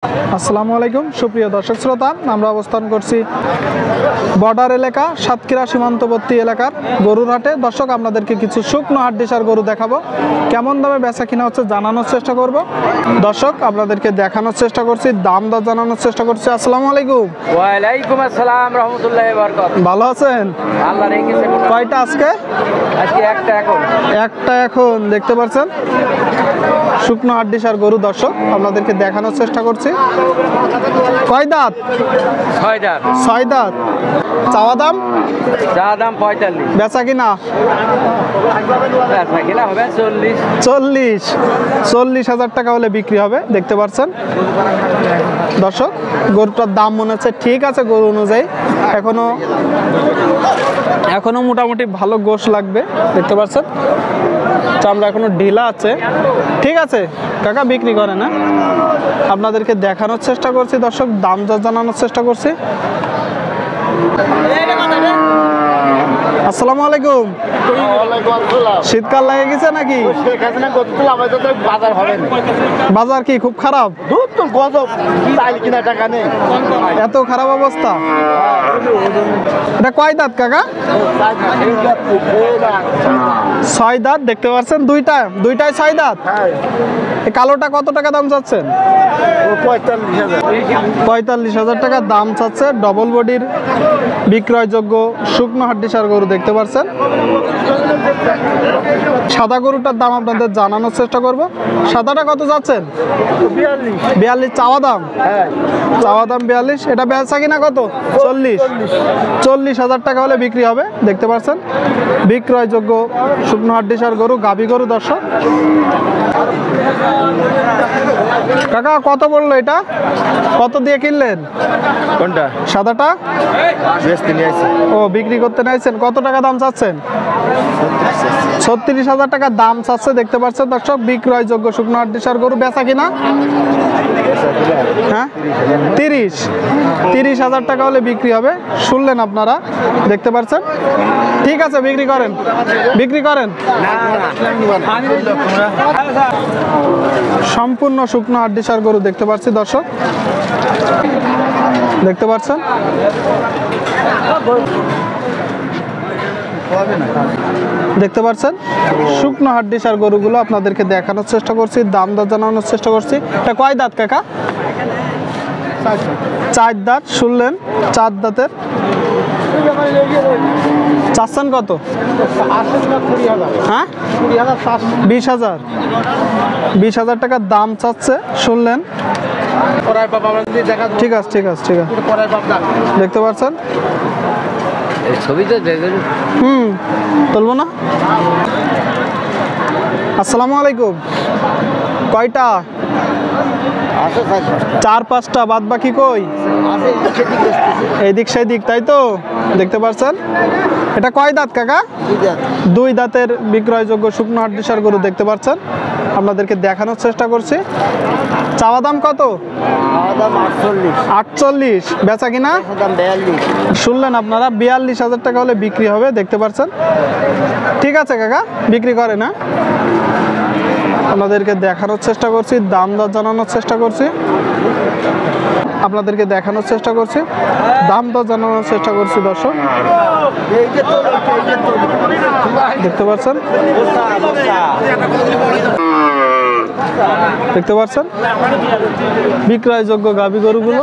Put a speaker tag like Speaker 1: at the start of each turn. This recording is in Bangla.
Speaker 1: আসসালামু আলাইকুম সুপ্রিয় দর্শক শ্রোতা, আমরা অবস্থান করছি বর্ডার এলাকা সাতক্ষীরা সীমান্তবর্তী এলাকার গরুর হাটে। দর্শক, আপনাদেরকে কিছু শুকনো হাড্ডিসার গরু দেখাবো, কেমন দামে বেচা কিনা হচ্ছে জানানোর চেষ্টা করব। দর্শক, আপনাদেরকে দেখানোর চেষ্টা করছি, দাম দর জানানোর চেষ্টা করছি। আসসালামু আলাইকুম।
Speaker 2: ওয়ালাইকুম আসসালাম রাহমাতুল্লাহি ওয়া বারাকাতুহু।
Speaker 1: ভালো আছেন?
Speaker 2: আল্লাহ রেখেছে।
Speaker 1: কয়টা আজকে?
Speaker 2: আজকে একটা
Speaker 1: এখন দেখতে পাচ্ছেন শুকনো হাড্ডিসার গরু। দর্শক, আপনাদেরকে দেখানোর চেষ্টা করছি। কয় দাঁত? ছয় দাঁত। চাওয়া দাম?
Speaker 2: চা দাম 45।
Speaker 1: বেচা কিনা?
Speaker 2: বেচা কিনা হবে
Speaker 1: 40,000 টাকা হলে বিক্রি হবে। দেখতে পাচ্ছেন দর্শক, গরুটার দাম মনে হচ্ছে ঠিক আছে গরু অনুযায়ী। এখনো মোটামুটি ভালো গোশ লাগবে। দেখতে পাচ্ছেন চামড়া এখনো ঢিলা আছে। ঠিক আছে কাকা, বিক্রি করে না, আপনাদেরকে দেখানোর চেষ্টা করছি। দর্শক, দাম দর জানানোর চেষ্টা করছি। আসসালামু আলাইকুম। শীতকাল লেগে গেছে নাকি? বাজার কি খুব খারাপ? এত খারাপ অবস্থা? এটা কয় দাঁত কাকা? 6 দাঁত। দেখতে পাচ্ছেন দুইটাই 6 দাঁত। এই কালোটা কত টাকা দাম চাচ্ছেন? 45,000 টাকা দাম চাচ্ছে। ডবল বডির বিক্রয়যোগ্য শুকনো হাড্ডিসার গরু দেখতে পাচ্ছেন। সাদা গরুটার দাম আপনাদের জানানোর চেষ্টা করব। সাদাটা কত যাচ্ছেন? 42 চাওয়া দাম। চাওয়া দাম 42। এটা বেচা কিনা কত? 40,000 টাকা হলে বিক্রি হবে। দেখতে পাচ্ছেন বিক্রয়যোগ্য শুকনো হাড্ডিসার গরু, গাভী গরু। দর্শক কাকা কত বললো এটা? কত দিয়ে কিনলেন?
Speaker 2: কোনটা?
Speaker 1: সাদাটা ও বিক্রি করতে নাইছেন। কত টাকা দাম চাচ্ছেন? 36,000 টাকা দাম চাচ্ছে। দেখতে পাচ্ছেন দর্শক, বিক্রয়যোগ্য শুকনো হাড্ডিসার গরু। বেচা কিনা? হ্যাঁ 30,000 টাকা হলে বিক্রি হবে। শুনলেন আপনারা, দেখতে পাচ্ছেন। ঠিক আছে, বিক্রি করেন। সম্পূর্ণ শুকনো হাড্ডিসার গরু দেখতে পাচ্ছি দর্শক, দেখতে পাচ্ছেন। দেখতে পাচ্ছেন শুকনো হাড্ডিসার গরুগুলো আপনাদেরকে দেখানোর চেষ্টা করছি, দাম দর জানানোর চেষ্টা করছি। এটা কয় দাঁত কাকা? 4 দাঁত। শুনলেন 4 দাঁতের। চাচ্ছেন কত? হ্যাঁ 20,000 টাকা দাম চাচ্ছে। শুনলেন। ঠিক আছে। দেখতে পাচ্ছেন
Speaker 2: ছবিতে
Speaker 1: তুলবো না। আসসালামু আলাইকুম। কয়টা? 4-5টা। বাদ বাকি কই? এইদিক সেদিক, তাই তো? দেখতে পাচ্ছেন। এটা কয় দাঁত কাকা? 2 দাঁতের বিক্রয়যোগ্য শুকনো হাড্ডিসার গরু দেখতে পাচ্ছেন। আপনাদেরকে দেখানোর চেষ্টা করছি। চাওয়া দাম কত? 48। বেচা কিনা? শুনলেন আপনারা, 42,000 টাকা হলে বিক্রি হবে। দেখতে পাচ্ছেন। ঠিক আছে কাকা, বিক্রি করে না, আপনাদেরকে দেখানোর চেষ্টা করছি, দাম দর জানানোর চেষ্টা করছি। আপনাদেরকে দেখানোর চেষ্টা করছি, দাম দর জানানোর চেষ্টা করছি। দর্শক দেখতে পাচ্ছেন, বিক্রয়যোগ্য গাভী গরুগুলো।